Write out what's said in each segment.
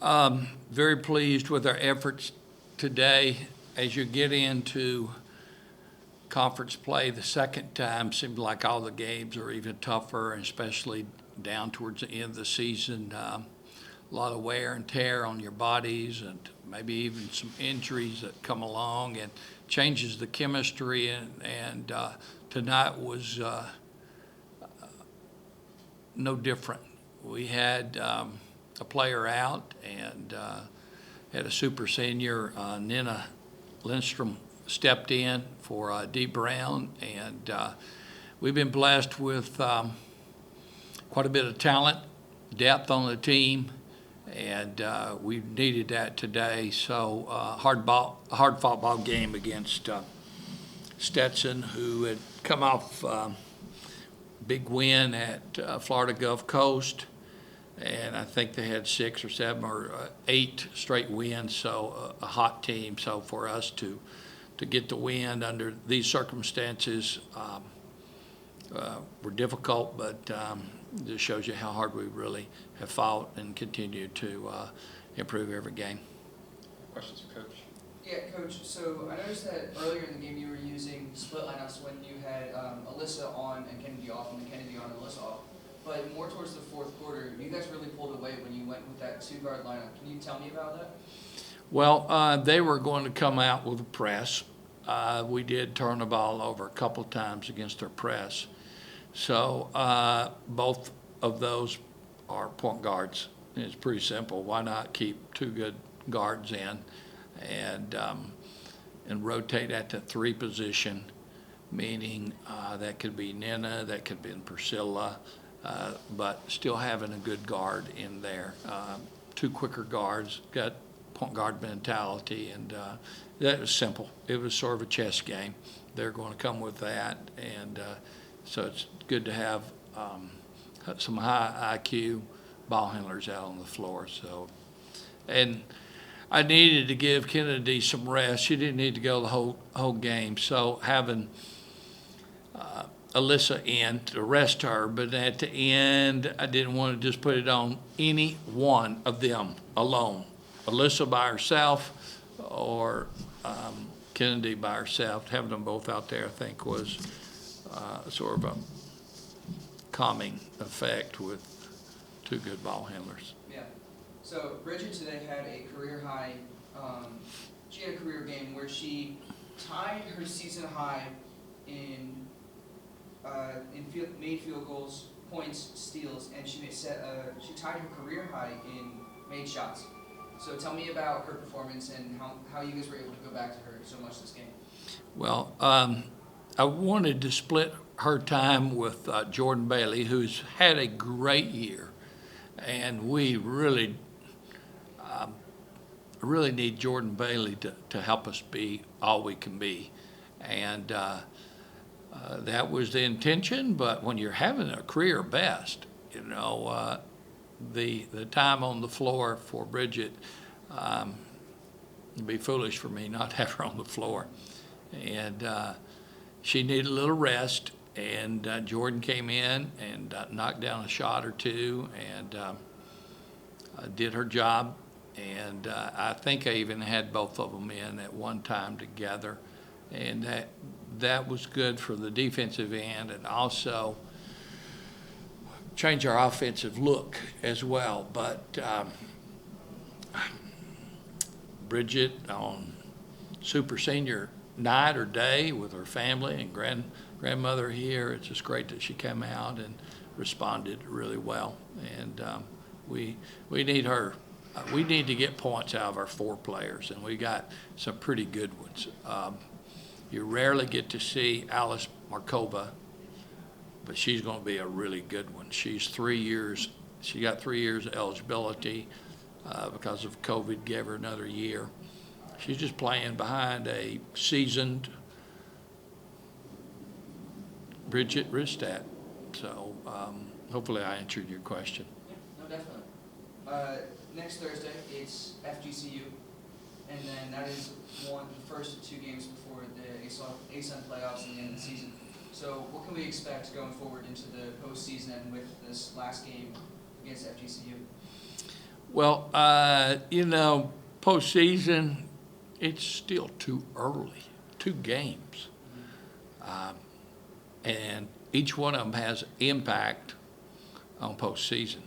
Very pleased with our efforts today. As you get into conference play the second time, seems like all the games are even tougher, and especially down towards the end of the season. A lot of wear and tear on your bodies, and maybe even some injuries that come along, and changes the chemistry. And tonight was no different. We had a player out, and had a super senior, Nina Lindstrom, stepped in for Dee Brown, and we've been blessed with quite a bit of talent, depth on the team, and we needed that today. So hard-fought ball game against Stetson, who had come off big win at Florida Gulf Coast, and I think they had 6 or 7 or 8 straight wins, so a hot team. So for us to get the win under these circumstances were difficult, but just shows you how hard we really have fought and continue to improve every game. Questions for Coach? Yeah, Coach, so I noticed that earlier in the game you were using split lineups when you had Alyssa on and Kennedy off, and then Kennedy on and Alyssa off. But more towards the fourth quarter, you guys really pulled away when you went with that 2-guard lineup. Can you tell me about that? Well, they were going to come out with a press. We did turn the ball over a couple times against their press. So both of those are point guards. It's pretty simple. Why not keep 2 good guards in and rotate at the 3 position, meaning that could be Nina, that could be Priscilla, but still having a good guard in there. 2 quicker guards, got point guard mentality, and that was simple. It was sort of a chess game. They're going to come with that, and so it's good to have some high IQ ball handlers out on the floor. So, and I needed to give Kennedy some rest. She didn't need to go the whole game. So having Alyssa in to rest her, but at the end, I didn't want to just put it on any one of them alone. Alyssa by herself or Kennedy by herself. Having them both out there, I think, was sort of a calming effect with 2 good ball handlers. Yeah. So Bridget today had a career high. She had a career game where she tied her season high in made field goals, points, steals, and she tied her career high in made shots. So tell me about her performance and how you guys were able to go back to her so much this game. Well, I wanted to split her time with Jordan Bailey, who's had a great year, and we really need Jordan Bailey to help us be all we can be, and that was the intention. But when you're having a career best, you know, the time on the floor for Bridget, it'd be foolish for me not to have her on the floor, and she needed a little rest. And Jordan came in and knocked down a shot or 2 and did her job. And I think I even had both of them in at one time together. And that was good for the defensive end, and also change our offensive look as well. But Bridget on super senior night or day with her family and grandmother here, it's just great that she came out and responded really well. And we need her. We need to get points out of our 4 players, and we got some pretty good ones. You rarely get to see Alice Markova, but she's going to be a really good one. She's 3 years. She got 3 years of eligibility because of COVID, gave her another year. She's just playing behind a seasoned Bridget Ristat. So hopefully I answered your question. Yeah, no, definitely. Next Thursday, it's FGCU, and then that is the first of 2 games before the ASUN playoffs and the end of the season. So what can we expect going forward into the postseason and with this last game against FGCU? Well, postseason, it's still too early, 2 games. And each one of them has impact on postseason.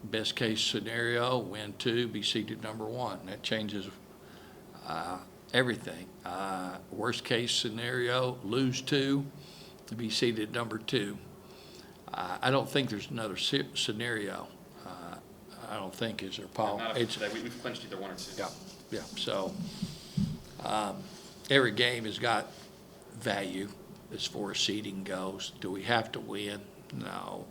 Best case scenario, win 2, be seeded number 1. That changes everything. Worst case scenario, lose 2, be seeded number 2. I don't think there's another scenario. I don't think, is there, Paul? Not after today. We've clinched either 1 or 2. Yeah. So every game has got value as far as seeding goes. Do we have to win? No.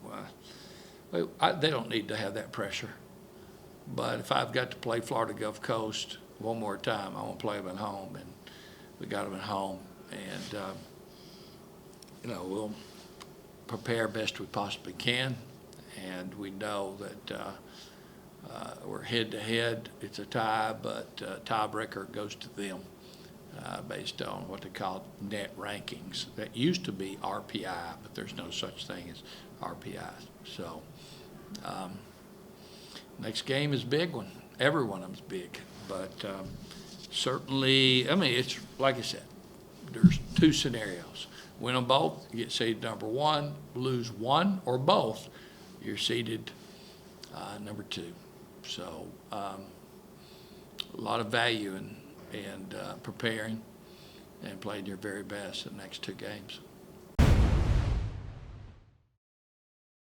They don't need to have that pressure. But if I've got to play Florida Gulf Coast one more time, I want to play them at home, and we got them at home, and we'll prepare best we possibly can, and we know that we're head to head. It's a tie, but tiebreaker goes to them based on what they call net rankings. That used to be RPI, but there's no such thing as RPI. So next game is a big one. Every one of them's big, but certainly, it's like I said, there's 2 scenarios. Win them both, you get seeded number 1. Lose 1 or both, you're seeded number 2. So a lot of value in preparing and playing your very best in the next 2 games.